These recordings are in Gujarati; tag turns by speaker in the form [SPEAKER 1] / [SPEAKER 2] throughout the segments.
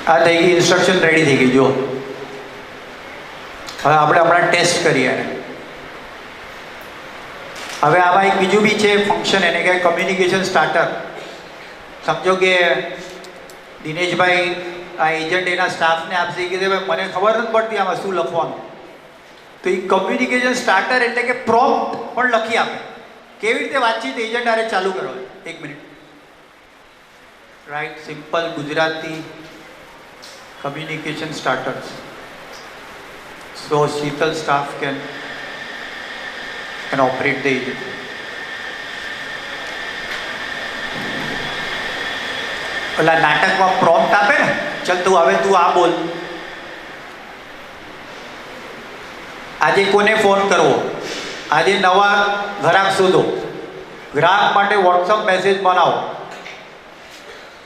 [SPEAKER 1] આ થઈ ગઈ ઇન્સ્ટ્રક્શન રેડી થઈ ગઈ. જો હવે આપણે હમણાં ટેસ્ટ કરીએ. હવે આમાં એક બીજું બી છે ફંક્શન, એને કહેવાય કમ્યુનિકેશન સ્ટાર્ટર. સમજો કે દિનેશભાઈ આ એજન્ટ એના સ્ટાફને આપશે કે ભાઈ મને ખબર નથી પડતી આમાં શું લખવાનું, તો એ કમ્યુનિકેશન સ્ટાર્ટર એટલે કે પ્રોમ્પ્ટ પણ લખી આપે કેવી રીતે વાતચીત એજન્ટ આરે ચાલુ કરવાની. 1 minute. Right simple Gujarati communication starters, so Sheetal staff can operate the agent. ઓલા નાટકમાં પ્રોમ્પ્ટ આપે ને, ચલ તું હવે તું આ બોલ, આજે કોને ફોન કરવો, આજે નવા ગ્રાહક શોધો, ગ્રાહક માટે વોટ્સઅપ મેસેજ બનાવો,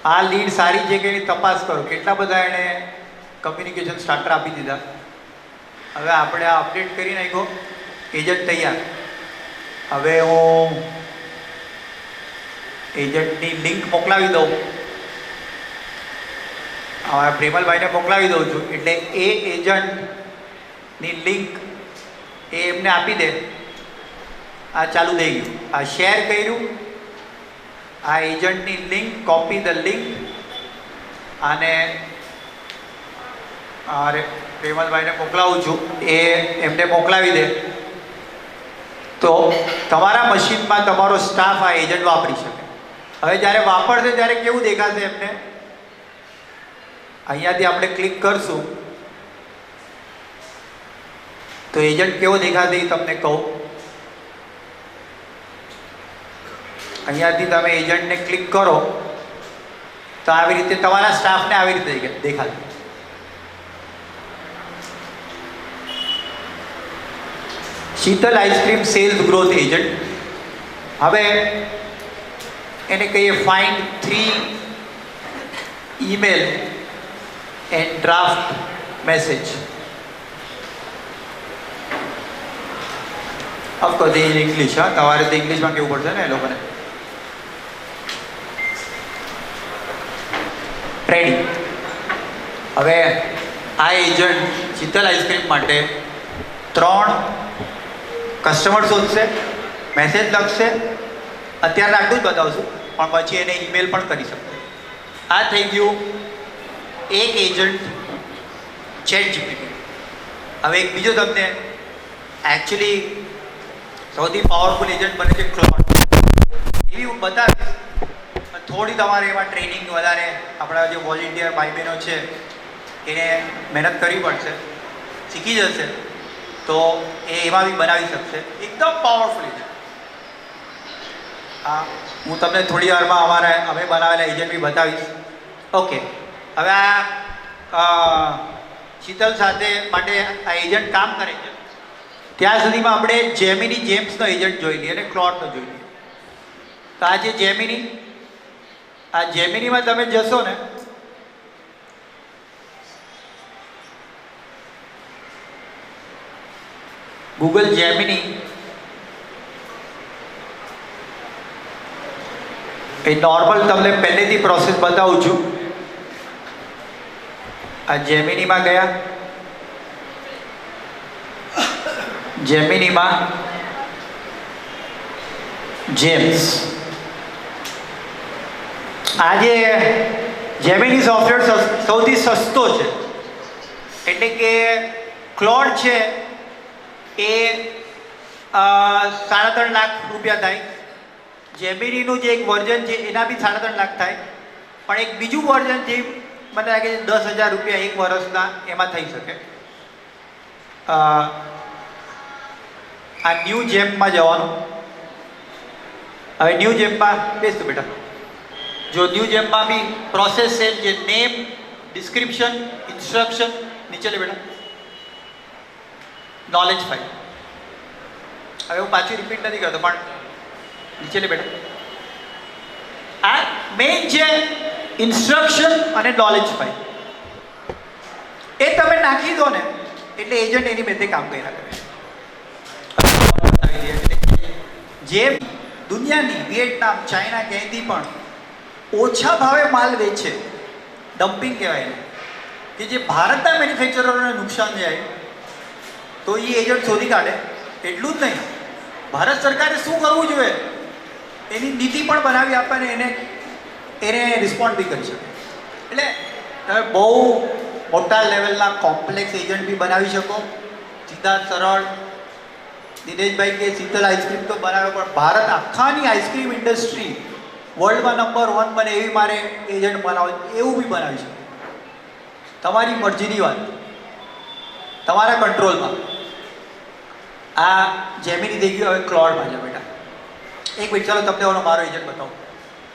[SPEAKER 1] આ લીડ સારી છે કે એની તપાસ કરો. કેટલા બધા એણે કમ્યુનિકેશન સ્ટાર્ટર આપી દીધા. હવે આપણે આ અપડેટ કરી નાખ્યો, એજન્ટ તૈયાર. હવે હું એજન્ટની લિંક મોકલાવી દઉં, હવે પ્રેમલભાઈને મોકલાવી દઉં છું, એટલે એ એજન્ટની લિંક એ એમને આપી દે. આ ચાલુ થઈ ગયું, આ શેર કર્યું, આ એજન્ટની લિંક, કોપી ધ લિંક, અને પ્રેમલભાઈને મોકલાવું છું, એ એમને મોકલાવી દે. તો તમારા મશીનમાં તમારો સ્ટાફ આ એજન્ટ વાપરી શકે. હવે જ્યારે વાપરશે ત્યારે કેવું દેખાશે એમને, અહીંયાથી આપણે ક્લિક કરશું તો એજન્ટ કેવો દેખાશે એ તમને કહું. અહીંયાથી તમે એજન્ટને ક્લિક કરો તો આવી રીતે તમારા સ્ટાફને આવી રીતે દેખાશે. Sheetal ice cream cells growth agent. હવે એને કહીએ find 3 email and draft message. Of course A English, હા તમારે તો ઇંગ્લિશમાં કેવું પડશે ને એ લોકોને. રેડી. હવે આ એજન્ટ શીતલ આઈસ્ક્રીમ માટે 3 કસ્ટમર શોધશે, મેસેજ લખશે. અત્યારે આટલું જ બતાવશું, પણ પછી એને ઈમેલ પણ કરી શકશે. આ થઈ ગયું એક એજન્ટ ChatGPT. હવે એક બીજો તમને એકચ્યુઅલી સૌથી પાવરફુલ એજન્ટ બને છે ક્લોડ. એવી હું બતાવીશ, થોડી તમારે એમાં ટ્રેનિંગ વધારે આપણા જે વોલેન્ટિયર ભાઈ બહેનો છે એને મહેનત કરવી પડશે, શીખી જશે તો એ એમાં બી બનાવી શકશે. એકદમ પાવરફુલ એજન્ટ. હા, હું તમને થોડી વારમાં અમે બનાવેલા એજન્ટ બી બતાવીશ. ઓકે, હવે આ શીતલ સાથે માટે આ એજન્ટ કામ કરે છે ત્યાં સુધીમાં આપણે જેમિની જેમ્સનો એજન્ટ જોઈ લઈએ અને ક્લોડનો જોઈ લઈએ. તો આ જે જેમિનીમાં તમે જશો ને, ગૂગલ જેમિની એ નોર્મલ તમને પહેલેથી પ્રોસેસ બતાવું છું. આ જેમિનીમાં ગયા, જેમિનીમાં જેમ્સ. આજે જેમિની સોફ્ટવેર સૌથી સસ્તો છે, એટલે કે ક્લોડ છે એ 3.5 લાખ રૂપિયા થાય. જેમિનીનું જે એક વર્ઝન છે એના બી 3.5 લાખ થાય, પણ એક બીજું વર્ઝન છે મને લાગે છે 10,000 રૂપિયા 1 વર્ષના એમાં થઈ શકે. આ ન્યૂ જેમમાં જવાનું. હવે ન્યૂ જેમમાં બેસતું બેટા, જો ન્યૂ જેમમાં બી પ્રોસેસ સેમ છે, નેમ, ડિસ્ક્રિપ્શન, ઇન્સ્ટ્રક્શન, નીચે લે બેટા, નોલેજ ફાઇલ. હવે હું પાછું રિપીટ નથી કરતો, પણ નીચે લે બેટા. આ મેઇન છે ઇન્સ્ટ્રક્શન અને નોલેજ ફાઇલ. એ તમે નાખી દો ને એટલે એજન્ટ એની મેથે કામ કર્યા કરે. જે દુનિયાની વિયેટનામ, ચાઇના, ક્યાંયથી પણ ઓછા ભાવે માલ વેચે, ડમ્પિંગ કહેવાય, કે જે ભારતના મેન્યુફેક્ચરરોને નુકસાન જાય તો એ એજન્ટ શોધી કાઢે. એટલું જ નહીં, ભારત સરકારે શું કરવું જોઈએ એની નીતિ પણ બનાવી આપે ને એને રિસ્પોન્ડ બી કરી શકે. એટલે તમે બહુ મોટા લેવલના કોમ્પ્લેક્સ એજન્ટ બી બનાવી શકો. સીધા સરળ દિનેશભાઈ કે શીતલ આઈસ્ક્રીમ તો બનાવે, પણ ભારત આખાની આઈસ્ક્રીમ ઇન્ડસ્ટ્રી વર્લ્ડમાં નંબર 1 બને એવી મારે એજન્ટ બનાવો, એવું બી બનાવી શકે. તમારી મરજીની વાત, તમારા કંટ્રોલમાં. આ જેમિની થઈ ગયું, હવે ક્લોડમાં જાઓ બેટા. એક મિનિટ, ચાલો તમને ઓનો મારો એજન્ટ બતાવો.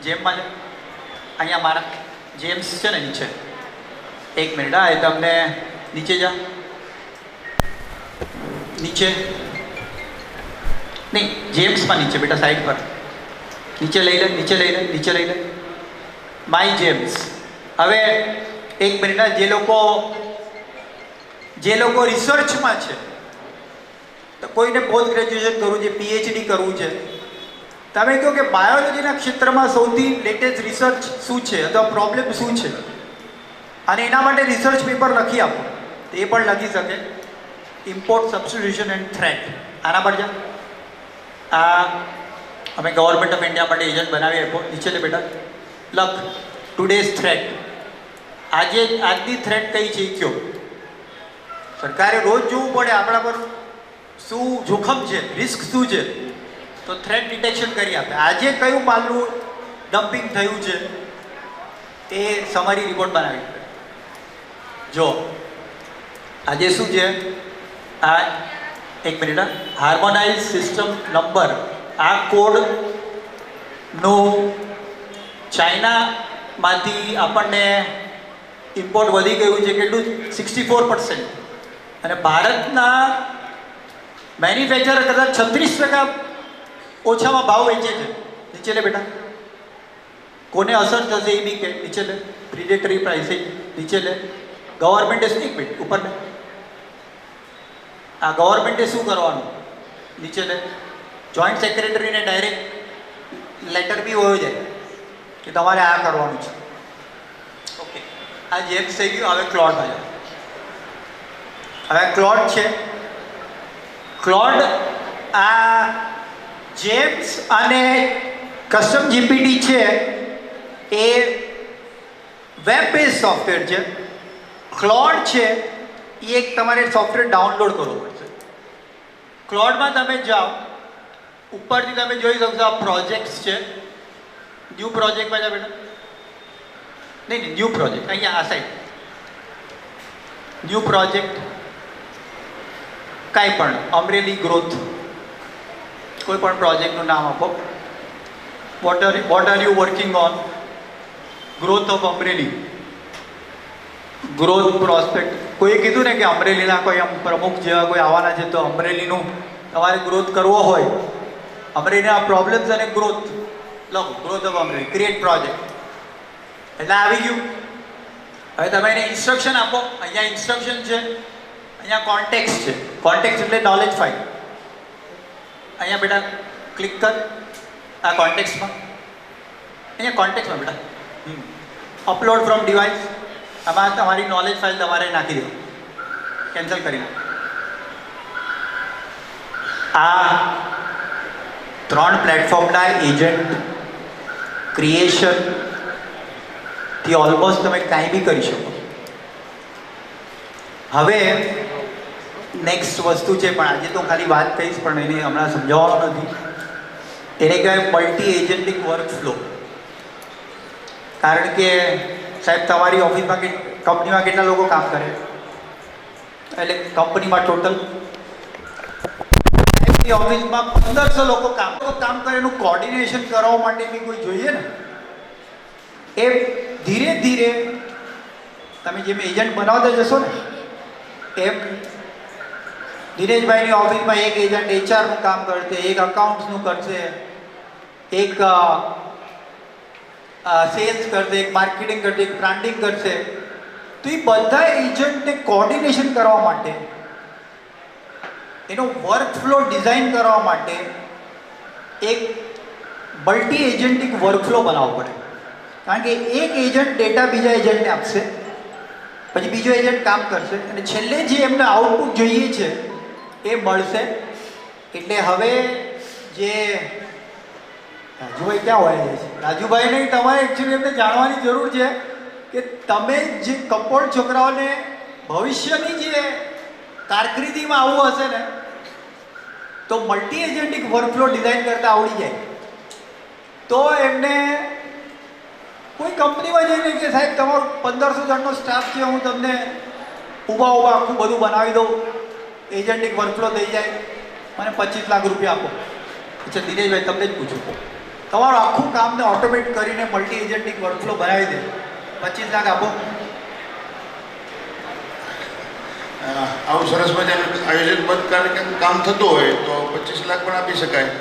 [SPEAKER 1] જેમમાં જાઓ, અહીંયા મારા જેમ્સ છે ને નીચે. એક મિનિટ, હા, એ તમને નીચે જા, નીચે નહીં, જેમ્સમાં નીચે બેટા, સાઈડ પર નીચે લઈ લે, નીચે લઈ લે, નીચે લઈ લે. My James. હવે એક મિનિટ, જે લોકો રિસર્ચમાં છે, તો કોઈને પોસ્ટ ગ્રેજ્યુએશન કરવું છે, પીએચડી કરવું છે, તમે કહો કે બાયોલોજીના ક્ષેત્રમાં સૌથી લેટેસ્ટ રિસર્ચ શું છે અથવા પ્રોબ્લેમ શું છે, અને એના માટે રિસર્ચ પેપર લખી આપો, તો એ પણ લખી શકે. ઇમ્પોર્ટ સબસ્ટિટ્યુશન એન્ડ થ્રેટ, આના પર જા. આ અમે ગવર્મેન્ટ ઓફ ઇન્ડિયા માટે એજન્ટ બનાવી આપો. નીચે લે બેટા, લખ ટુડેઝ થ્રેટ. આજની થ્રેટ કઈ છે કયો. સરકારે રોજ જોવું પડે આપણા પર શું જોખમ છે, રિસ્ક શું છે, તો થ્રેટ ડિટેક્શન કરી આપે. આજે કયું માલનું ડમ્પિંગ થયું છે એ સમરી રિપોર્ટ બનાવી. જો આજે શું છે, આ એક મિનિટ, હાર્મોનાઇઝ સિસ્ટમ નંબર, આ કોડનું ચાઇનામાંથી આપણને ઇમ્પોર્ટ વધી ગયું છે કેટલું, 64%. અને ભારતના મેન્યુફેક્ચરર કદાચ 36% ઓછામાં ભાવ વેચે છે. નીચે લે બેટા, કોને અસર થશે એ બી કે. નીચે લે, પ્રિડેટરી પ્રાઇસિંગ. નીચે લે, ગવર્મેન્ટે શું, એક મિનિટ ઉપર લે, આ ગવર્મેન્ટે શું કરવાનું. નીચે લે, જોઈન્ટ સેક્રેટરીને ડાયરેક્ટ લેટર બી હોયો જાય કે તમારે આ કરવાનું છે. ઓકે, આ જેમ્સ થઈ ગયું. હવે ક્લોડમાં જાઓ. હવે ક્લોડ છે. ક્લોડ આ જેમ્સ અને કસ્ટમ જીપીટી છે એ વેબ બેઝ સોફ્ટવેર છે. ક્લોડ છે એ એક તમારે સોફ્ટવેર ડાઉનલોડ કરવું પડશે. ક્લોડમાં તમે જાઓ, ઉપરથી તમે જોઈ શકશો આ પ્રોજેક્ટ્સ છે. ન્યૂ પ્રોજેક્ટમાં જાઓ બેટા, નહીં, ન્યૂ પ્રોજેક્ટ અહીંયા આ સાઈડ. ન્યૂ પ્રોજેક્ટ કાંઈ પણ, અમરેલી ગ્રોથ, કોઈ પણ પ્રોજેક્ટનું નામ આપો. What are you working on? Growth of Amreli, growth prospect. કોઈએ કીધું ને કે અમરેલીના કોઈ આમ પ્રમુખ જેવા કોઈ આવવાના છે, તો અમરેલીનું તમારે ગ્રોથ કરવો હોય, અમરેલીના પ્રોબ્લેમ્સ અને ગ્રોથ લખો, growth of Amreli, create project. એટલે આવી ગયું. હવે તમે એને ઇન્સ્ટ્રક્શન આપો. અહીંયા ઇન્સ્ટ્રક્શન છે, અહીંયા કોન્ટેક્સ્ટ છે. કોન્ટેક્સ્ટ એટલે નોલેજ ફાઇલ. અહીંયા બેટા ક્લિક કર, આ કોન્ટેક્સ્ટમાં, અહીંયા કોન્ટેક્સ્ટમાં બેટા અપલોડ ફ્રોમ ડિવાઇસ, આમાં તમારી નોલેજ ફાઇલ તમારે નાખી દો, કેન્સલ કરી નાખો. આ 3 પ્લેટફોર્મના એજન્ટ ક્રિએશનથી ઓલમોસ્ટ તમે કાંઈ બી કરી શકો. હવે નેક્સ્ટ વસ્તુ છે, પણ આજે તો ખાલી વાત કહીશ, પણ એને હમણાં સમજાવવાનો નથી. એને કહેવાય મલ્ટી એજન્ટિક વર્કફ્લો. કારણ કે સાહેબ તમારી ઓફિસમાં કે કંપનીમાં કેટલા લોકો કામ કરે, એટલે કંપનીમાં ટોટલ ઓફિસમાં 1500 લોકો કામ કરે. એનું કોર્ડિનેશન કરવા માટે બી કોઈ જોઈએ ને. એ ધીરે ધીરે તમે જેમ એજન્ટ બનાવતા જશો ને, એમ દિનેશભાઈની ઓફિસમાં એક એજન્ટ એચઆરનું કામ કરશે, એક અકાઉન્ટ્સનું કરશે, એક સેલ્સ કરશે, એક માર્કેટિંગ કરશે, એક બ્રાન્ડિંગ કરશે. તો એ બધા એજન્ટને કોર્ડિનેશન કરવા માટે, એનો વર્કફ્લો ડિઝાઇન કરવા માટે એક મલ્ટી એજન્ટિક વર્કફ્લો બનાવવો પડે. કારણ કે એક એજન્ટ ડેટા બીજા એજન્ટને આપશે, પછી બીજો એજન્ટ કામ કરશે અને છેલ્લે જે એમને આઉટપુટ જોઈએ છે એ મળશે. એટલે હવે જે રાજુભાઈ ક્યાં હોય છે, રાજુભાઈ નહીં, તમારે એકચ્યુઅલી એમને જાણવાની જરૂર છે કે તમે જે કપોળ છોકરાઓને ભવિષ્યની જે કારકિર્દીમાં આવવું હશે ને તો મલ્ટી એજન્ટિક વર્કફ્લો ડિઝાઇન કરતા આવડી જાય તો એમને કોઈ કંપનીમાં જઈને કે સાહેબ તમારો 1500 જણનો સ્ટાફ છે, હું તમને ઊભા આખું બધું બનાવી દઉં, એજન્ટિક વર્કફ્લો થઈ જાય, મને 25 લાખ રૂપિયા આપો. અચ્છા દિનેશભાઈ તમને જ પૂછું, તમારું આખું કામને ઓટોમેટ કરીને મલ્ટી એજન્ટિક વર્કફ્લો બનાવી દે, 25 લાખ આપો.
[SPEAKER 2] આવું સરસ મજાનું આયોજનબદ્ધ કામ થતું હોય તો 25 લાખ પણ આપી શકાય.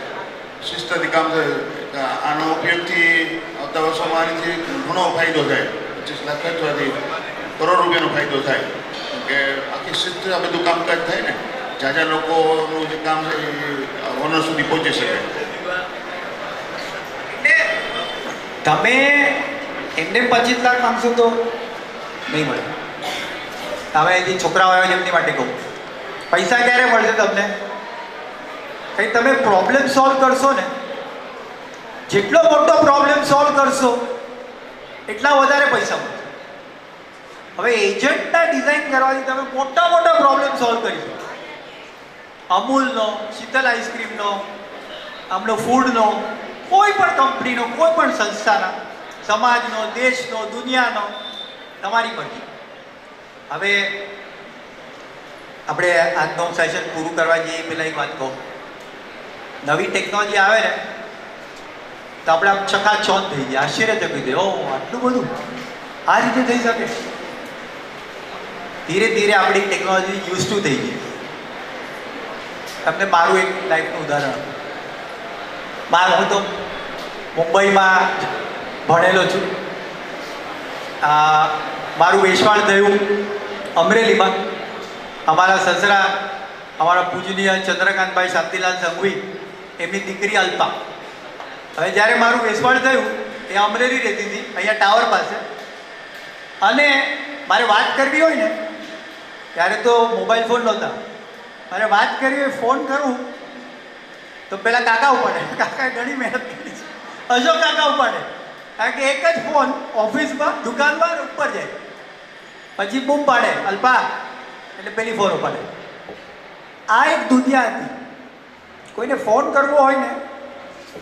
[SPEAKER 2] શિસ્તથી કામ થાય. આનો ઉપયોગથી આવતા વર્ષોમાં આનાથી ઘણો ફાયદો થાય. 25 લાખ ખર્ચવાથી કરોડ રૂપિયાનો ફાયદો થાય. કે આખી શિસ્ત આ બધું કામકાજ થાય ને, જાજા લોકોનું જે કામ છે એ ઓનર સુધી પહોંચી શકે.
[SPEAKER 1] તમે એમને 25 લાખ માંગશો તો નહીં મળે. તમે જે છોકરાઓ આવ્યા એમની માટે કહું, પૈસા ક્યારે મળશે તમને? કંઈ તમે પ્રોબ્લેમ સોલ્વ કરશો ને, જેટલો મોટો પ્રોબ્લેમ સોલ્વ કરશો એટલા વધારે પૈસા મળશે. હવે એજન્ટના ડિઝાઇન કરવાથી તમે મોટા મોટા પ્રોબ્લેમ સોલ્વ કરી શકો. અમૂલનો, શીતલ આઈસ્ક્રીમનો, આમનો ફૂડનો, કોઈ પણ કંપનીનો, કોઈ પણ સંસ્થાના, સમાજનો, દેશનો, દુનિયાનો, તમારી મરજી. હવે આપણે આજનું સેશન પૂરું કરવા જઈએ પહેલાં એક વાત કહું, નવી ટેકનોલોજી આવે ને તો આપણે આમ ચકાચોંધ થઈ જાય, આશ્ચર્યચકિત થઈ, ઓહ આટલું બધું આ રીતે થઈ શકે. ધીરે ધીરે આપણી ટેકનોલોજી યુઝ ટુ થઈ ગઈ. તમને મારું એક લાઈફનું ઉદાહરણ, હું તો મુંબઈમાં ભણેલો છું. મારું વેશવાણ થયું અમરેલીમાં. અમારા સસરા, અમારા પૂજનીય ચંદ્રકાંતભાઈ શાંતિલાલ સંઘવી, એમની દીકરી અલ્પા. હવે જ્યારે મારું વેશવાણ થયું એ અમરેલી રહેતી હતી, અહીંયા ટાવર પાસે. અને મારે વાત કરવી હોય ને, ત્યારે તો મોબાઈલ ફોન નહોતા, મારે વાત કરવી હોય ફોન કરું તો પહેલાં કાકા ઉપાડે. કાકાએ ઘણી મહેનત કરી છે, અશોક કાકા ઉપાડે, કારણ કે એક જ ફોન ઓફિસમાં, દુકાનમાં ઉપર જાય, પછી બૂમ પાડે અલ્પા, એટલે પેલી ફોન ઉપાડે. આ એક દુનિયા હતી. કોઈને ફોન કરવો હોય ને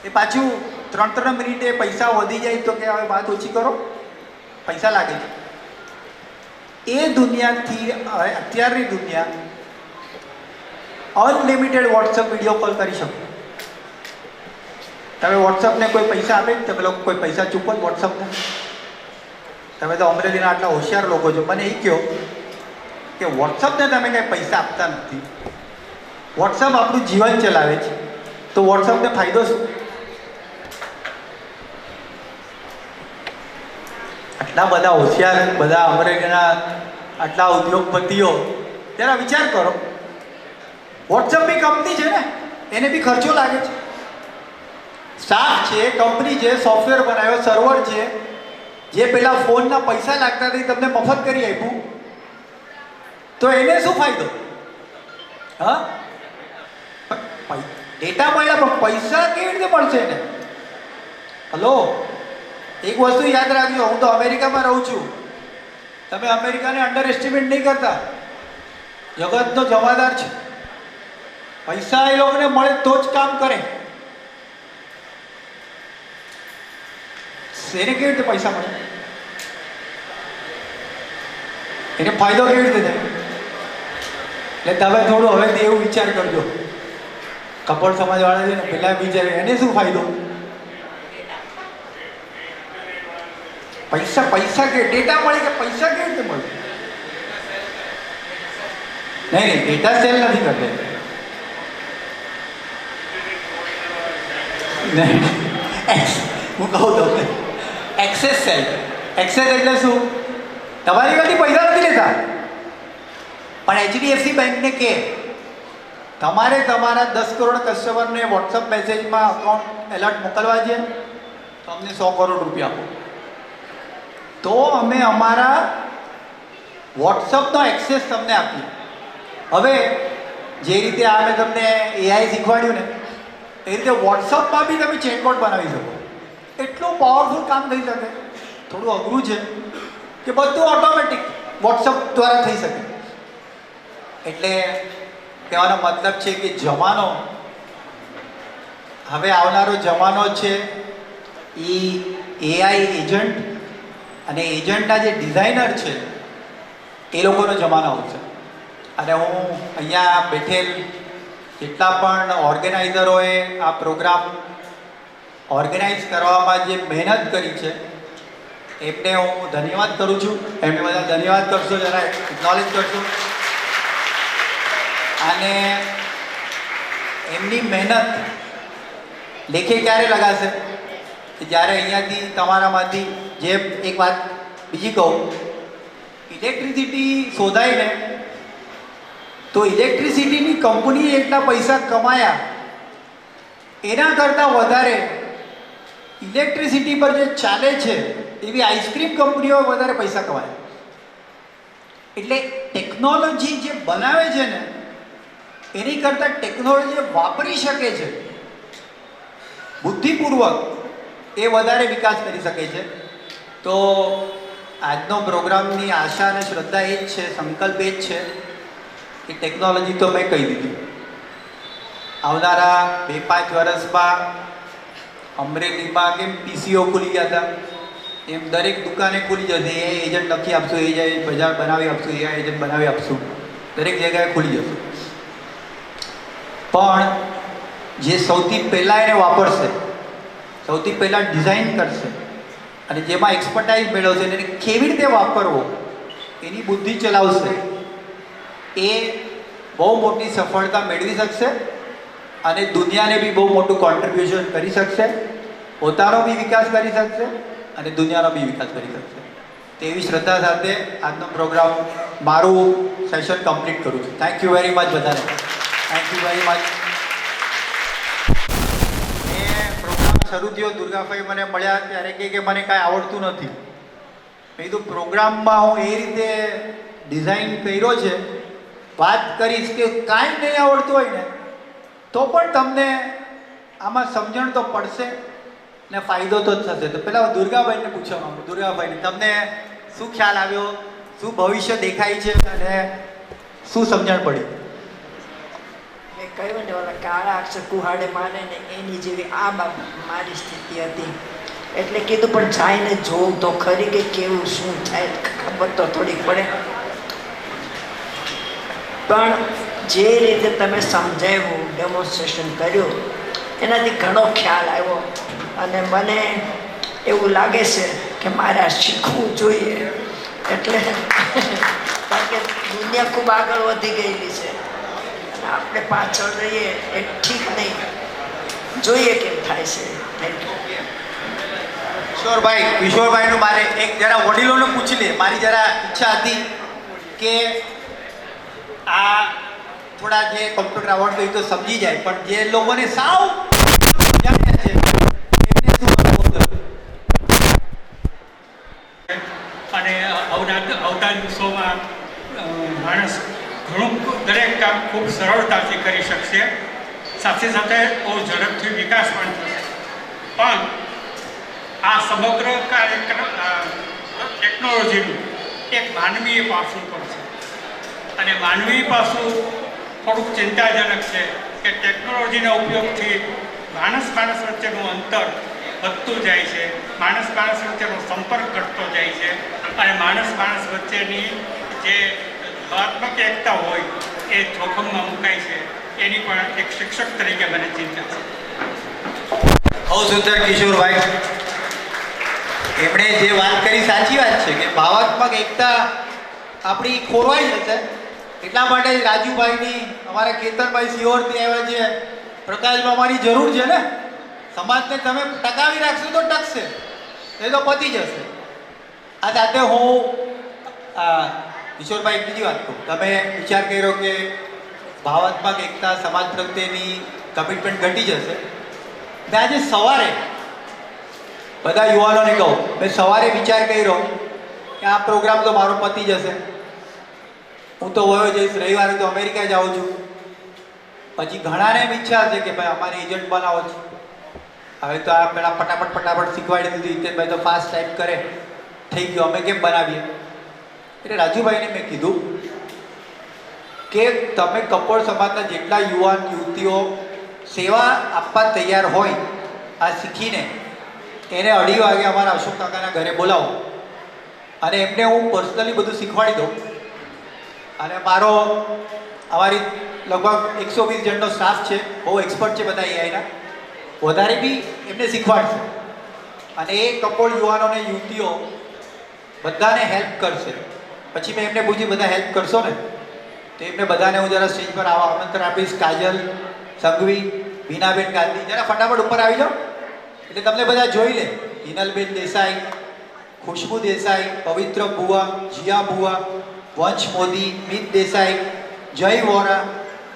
[SPEAKER 1] એ પાછું 3-3 મિનિટે પૈસા વધી જાય તો કે હવે વાત ઓછી કરો, પૈસા લાગે છે. એ દુનિયાથી અત્યારની દુનિયા અનલિમિટેડ વોટ્સઅપ વિડીયો કોલ કરી શકો. તમે વોટ્સઅપને કોઈ પૈસા આપે, તમે લોકો કોઈ પૈસા ચૂકો વોટ્સઅપને? તમે તો અમરેલીના આટલા હોશિયાર લોકો છો, મને એ કહો કે વોટ્સઅપને તમે કંઈ પૈસા આપતા નથી, વોટ્સઅપ આપણું જીવન ચલાવે છે, તો વોટ્સઅપને ફાયદો શું? આટલા બધા હોશિયાર, બધા અમરેલીના આટલા ઉદ્યોગપતિઓ, જરા વિચાર કરો, વોટ્સઅપ બી કંપની છે ને, એને બી ખર્ચો લાગે છે, સ્ટાફ છે, કંપની છે, સોફ્ટવેર બનાવ્યો, સર્વર છે, જે પેલા ફોનના પૈસા લાગતા હતી તમને મફત કરી આપ્યું, તો એને શું ફાયદો? હા, ડેટા મળ્યા પણ પૈસા કેવી રીતે મળશે એને? હલો, એક વસ્તુ યાદ રાખજો, હું તો અમેરિકામાં રહું છું, તમે અમેરિકાને અંડર એસ્ટિમેટ નહીં કરતા, જગતનો જમાદાર છે. પૈસા એ લોકોને મળે તો જ કામ કરે. એને કેવી રીતે પૈસા મળે? એને ફાયદો કેવી રીતે થાય? એટલે તમે થોડું હવેથી એવું વિચાર કરજો, કપોળ સમાજવાળા છે ને, પેલા વિચારે એને શું ફાયદો? પૈસા પૈસા કે ડેટા મળે કે પૈસા કેવી રીતે મળે? નહીં, ડેટા સેલ નથી કરતે. નહીં, હું કહું તમને, એક્સેસ સેલ. એક્સેસ એટલે શું? તમારી કદી પૈસા નથી લેતા, પણ HDFC બેંકને કે તમારે તમારા 10 કરોડ કસ્ટમરને વોટ્સઅપ મેસેજમાં અકાઉન્ટ એલર્ટ મોકલવા છે, તો અમને 100 કરોડ રૂપિયા આપો. તો અમે અમારા વોટ્સઅપનો એક્સેસ તમને આપીએ. હવે જે રીતે આ મેં તમને એઆઈ શીખવાડ્યું ને એ રીતે વોટ્સઅપમાં બી તમે ચેટબોટ બનાવી શકો. એટલું પાવરફુલ કામ થઈ શકે. થોડું અઘરું છે કે બધું ઓટોમેટિક વોટ્સઅપ દ્વારા થઈ શકે. એટલે કહેવાનો મતલબ છે કે જમાનો હવે આવનારો જમાનો છે એ એઆઈ એજન્ટ અને એજન્ટના જે ડિઝાઇનર છે એ લોકોનો જમાનો આવશે. અને હું અહીંયા બેઠેલ જેટલા પણ ઓર્ગેનાઇઝરોએ આ પ્રોગ્રામ ઓર્ગેનાઇઝ કરવામાં જે મહેનત કરી છે એમને હું ધન્યવાદ કરું છું. એમને બધા ધન્યવાદ કરશો, જરા એકનોલેજ કરશો. અને એમની મહેનત લેખે ક્યારે લગાશે કે જ્યારે અહીંયાથી તમારામાંથી જે એક વાત બીજી કહું, ઇલેક્ટ્રિસિટી શોધાય ને તો ઇલેક્ટ્રિસિટીની કંપનીએ એટલા પૈસા કમાયા એના કરતાં વધારે ઇલેક્ટ્રિસિટી પર જે ચાલે છે એવી આઈસ્ક્રીમ કંપનીઓ વધારે પૈસા કમાય. એટલે ટેકનોલોજી જે બનાવે છે ને એની કરતાં ટેકનોલોજી વાપરી શકે છે બુદ્ધિપૂર્વક એ વધારે વિકાસ કરી શકે છે. તો આજનો પ્રોગ્રામની આશા અને શ્રદ્ધા એ જ છે, સંકલ્પ એ જ છે કે ટેકનોલોજી તો મેં કહી દીધી. આવનારા 2-5 વર્ષમાં અમરેલીમાં કેમ પીસીઓ ખુલી ગયા હતા એમ દરેક દુકાને ખુલી જશે. એ એજન્ટ લખી આપશું, એ બજાર બનાવી આપશું, એ એજન્ટ બનાવી આપશું, દરેક જગ્યાએ ખુલી જશે. પણ જે સૌથી પહેલાં એને વાપરશે, સૌથી પહેલાં ડિઝાઇન કરશે અને જેમાં એક્સપર્ટાઇઝ મેળવશે એને કેવી રીતે વાપરવો એની બુદ્ધિ ચલાવશે એ બહુ મોટી સફળતા મેળવી શકશે અને દુનિયાને બી બહુ મોટું કોન્ટ્રીબ્યુશન કરી શકશે, પોતાનો બી વિકાસ કરી શકશે અને દુનિયાનો બી વિકાસ કરી શકશે. તેવી શ્રદ્ધા સાથે આજનો પ્રોગ્રામ મારું સેશન કમ્પ્લીટ કરું છું. થેન્ક યુ વેરી મચ બધાને. Thank you very much. મેં પ્રોગ્રામ શરૂ થયો, દુર્ગાભાઈ મને મળ્યા ત્યારે કે મને કાંઈ આવડતું નથી. મેં કીધું પ્રોગ્રામમાં હું એ રીતે ડિઝાઇન કર્યો છે, વાત કરીશ કે કાંઈ નહીં આવડતું હોય ને તો પણ તમને આમાં સમજણ તો પડશે ને ફાયદો તો જ થશે. તો પહેલાં દુર્ગાભાઈને પૂછવા માંગુ, દુર્ગાભાઈને તમને શું ખ્યાલ આવ્યો, શું ભવિષ્ય દેખાય છે અને શું સમજણ પડી?
[SPEAKER 3] મેં કહ્યું ને ઓલા કાળા અક્ષર કુહાડે માને ને એની જેવી આ મારી સ્થિતિ હતી. એટલે કીધું પણ જઈને જોઉં તો ખરી કે કેવું શું થાય ખબર તો થોડીક પડે. પણ જે રીતે તમે સમજાવ્યું, ડેમોન્સ્ટ્રેશન કર્યું એનાથી ઘણો ખ્યાલ આવ્યો અને મને એવું લાગે છે કે મારે આ શીખવું જોઈએ. એટલે કારણ કે દુનિયા ખૂબ આગળ વધી ગયેલી છે અને આપણે પાછળ રહીએ એ ઠીક નહીં. જોઈએ કેમ થાય છે. Thank you.
[SPEAKER 1] કિશોરભાઈનું મારે એક જરા વડીલોને પૂછી લે. મારી જરા ઈચ્છા હતી કે આ થોડા જે કોમ્પ્યુટર આવડતું હોય તો સમજી જાય, પણ જે લોકોને સાવ સમજાવ્યા છે એમને શું અનુભવ થયો?
[SPEAKER 4] અને આવતા દિવસોમાં માણસ ઘણું દરેક કામ ખૂબ સરળતાથી કરી શકશે, સાથે સાથે બહુ ઝડપથી વિકાસ પણ થશે. પણ આ સમગ્ર કાર્યક્રમ ટેકનોલોજીનું એક માનવીય પાસું પણ છે અને માનવીય પાસું થોડુંક ચિંતાજનક છે કે ટેકનોલોજીના ઉપયોગથી માણસ વચ્ચેનું અંતર વધતું જાય છે, માણસ વચ્ચેનો સંપર્ક ઘટતો જાય છે અને માણસ વચ્ચેની જે ભાવનાત્મક એકતા હોય એ જોખમમાં મુકાય છે. એની પણ એક શિક્ષક તરીકે મને ચિંતા છે.
[SPEAKER 1] બહુ સુંદર કિશોરભાઈ, એમણે જે વાત કરી સાચી વાત છે કે ભાવાત્મક એકતા આપણી ખોરવાઈ જશે. એટલા માટે રાજુભાઈની, અમારા કેતનભાઈ સિહોરથી આવ્યા છે, પ્રકાશમાં અમારી જરૂર છે ને. સમાજને તમે ટકાવી રાખશો તો ટકશે, એ તો પતી જશે. આ સાથે હું કિશોરભાઈ બીજી વાત કહું. તમે વિચાર કર્યો કે ભાવાત્મક એકતા, સમાજ પ્રત્યેની કમિટમેન્ટ ઘટી જશે. મેં આજે સવારે બધા યુવાનોને કહું, મેં સવારે વિચાર કર્યો કે આ પ્રોગ્રામ તો મારો પતી જશે, હું તો વયો જઈશ, રવિવારે તો અમેરિકા જાઉં છું. પછી ઘણાને એમ ઈચ્છા છે કે ભાઈ અમારે એજન્ટ બનાવો છે. હવે તો આ પેલા ફટાફટ શીખવાડી દીધું, હિતેશભાઈ તો ફાસ્ટ ટાઈપ કરે, થઈ ગયો, અમે કેમ બનાવીએ? એટલે રાજુભાઈને મેં કીધું કે તમે કપોળ સમાજના જેટલા યુવાન યુવતીઓ સેવા આપવા તૈયાર હોય આ શીખીને, એને 2:30 વાગે અમારા અશોક કાકાના ઘરે બોલાવો અને એમને હું પર્સનલી બધું શીખવાડી દઉં. અને અમારી લગભગ 120 જણનો સ્ટાફ છે, બહુ એક્સપર્ટ છે બધા એઆઈના, વધારે બી એમને શીખવાડશે. અને એ કપોળ યુવાનોને યુવતીઓ બધાને હેલ્પ કરશે. પછી મેં એમને પૂછ્યું બધા હેલ્પ કરશો ને? તો એમને બધાને હું જરા સ્ટેજ પર આવવા આમંત્રણ આપીશ. કાજલ સંઘવી, બીનાબેન ગાંધી, જરા ફટાફટ ઉપર આવી જાઓ એટલે તમને બધા જોઈ લે. હિનલબેન દેસાઈ, ખુશ્બુ દેસાઈ, પવિત્ર બુઆ, જીયા બુઆ, વંશ મોદી, મિત દેસાઈ, જય વોરા,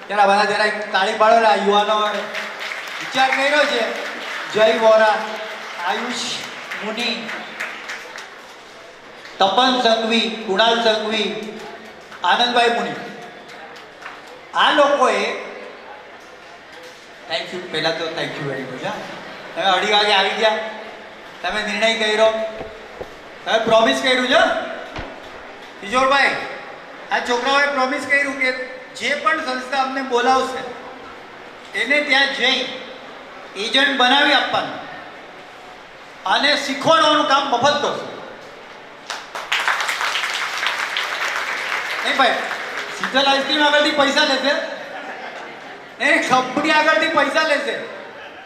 [SPEAKER 1] જરા બધા જરા તાળી પાડો ને. આ યુવાનો વિચાર કર્યો છે. જય વોરા, આયુષ મુનિ, તપન સંઘવી, કુણાલ સંઘવી, આનંદભાઈ મુનિ, આ લોકોએ થેન્ક યુ. પહેલાં તો થેન્ક યુ વેરી મચ. તમે 2:30 વાગે આવી ગયા, તમે નિર્ણય કર્યો, તમે પ્રોમિસ કર્યું છે કિશોરભાઈ, આ છોકરાઓએ પ્રોમિસ કર્યું કે જે પણ સંસ્થા અમને બોલાવશે એને ત્યાં જઈ એજન્ટ બનાવી આપવાનું અને શીખવાડવાનું કામ મફત કરશું. નહીં ભાઈ, શીતલ આઈસ્ક્રીમ આગળથી પૈસા લેશે, એ કંપની આગળથી પૈસા લેશે,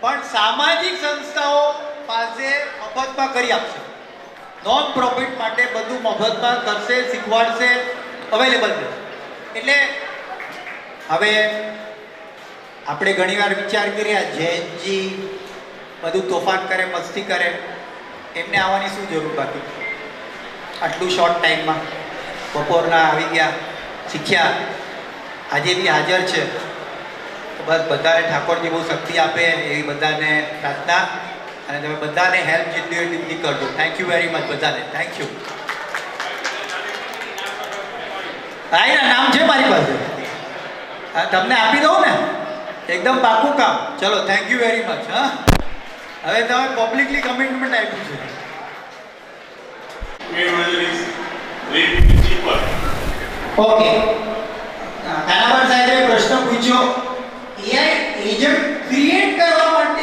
[SPEAKER 1] પણ સામાજિક સંસ્થાઓ પાસે મફતમાં કરી આપશે. નોન પ્રોફિટ માટે બધું મફતમાં કરશે, શીખવાડશે, અવેલેબલ છે. એટલે હવે આપણે ઘણીવાર વિચાર કર્યા જયંતજી બધું તોફાન કરે, મસ્તી કરે, એમને આવવાની શું જરૂર બાકી? આટલું શોર્ટ ટાઈમમાં બપોરના આવી ગયા, શીખ્યા, આજે બી હાજર છે. તો બસ બધાને ઠાકોરજી બહુ શક્તિ આપે એવી બધાને પ્રાર્થના, અને તમે બધાને હેલ્પ જેટલી હોય તેટલી કરજો. થેન્ક યુ વેરી મચ બધાને. Thank you. હા, એના નામ છે મારી પાસે, હા તમને આપી દઉં ને, એકદમ પાકું કામ. ચલો, થેન્ક યુ વેરી મચ. હા, હવે તમે પબ્લિકલી કમિટમેન્ટ આપ્યું છે. ઓકે, કાનાબાર સાહેબે પ્રશ્ન પૂછ્યો, એઆઈ એજન્ટ ક્રિએટ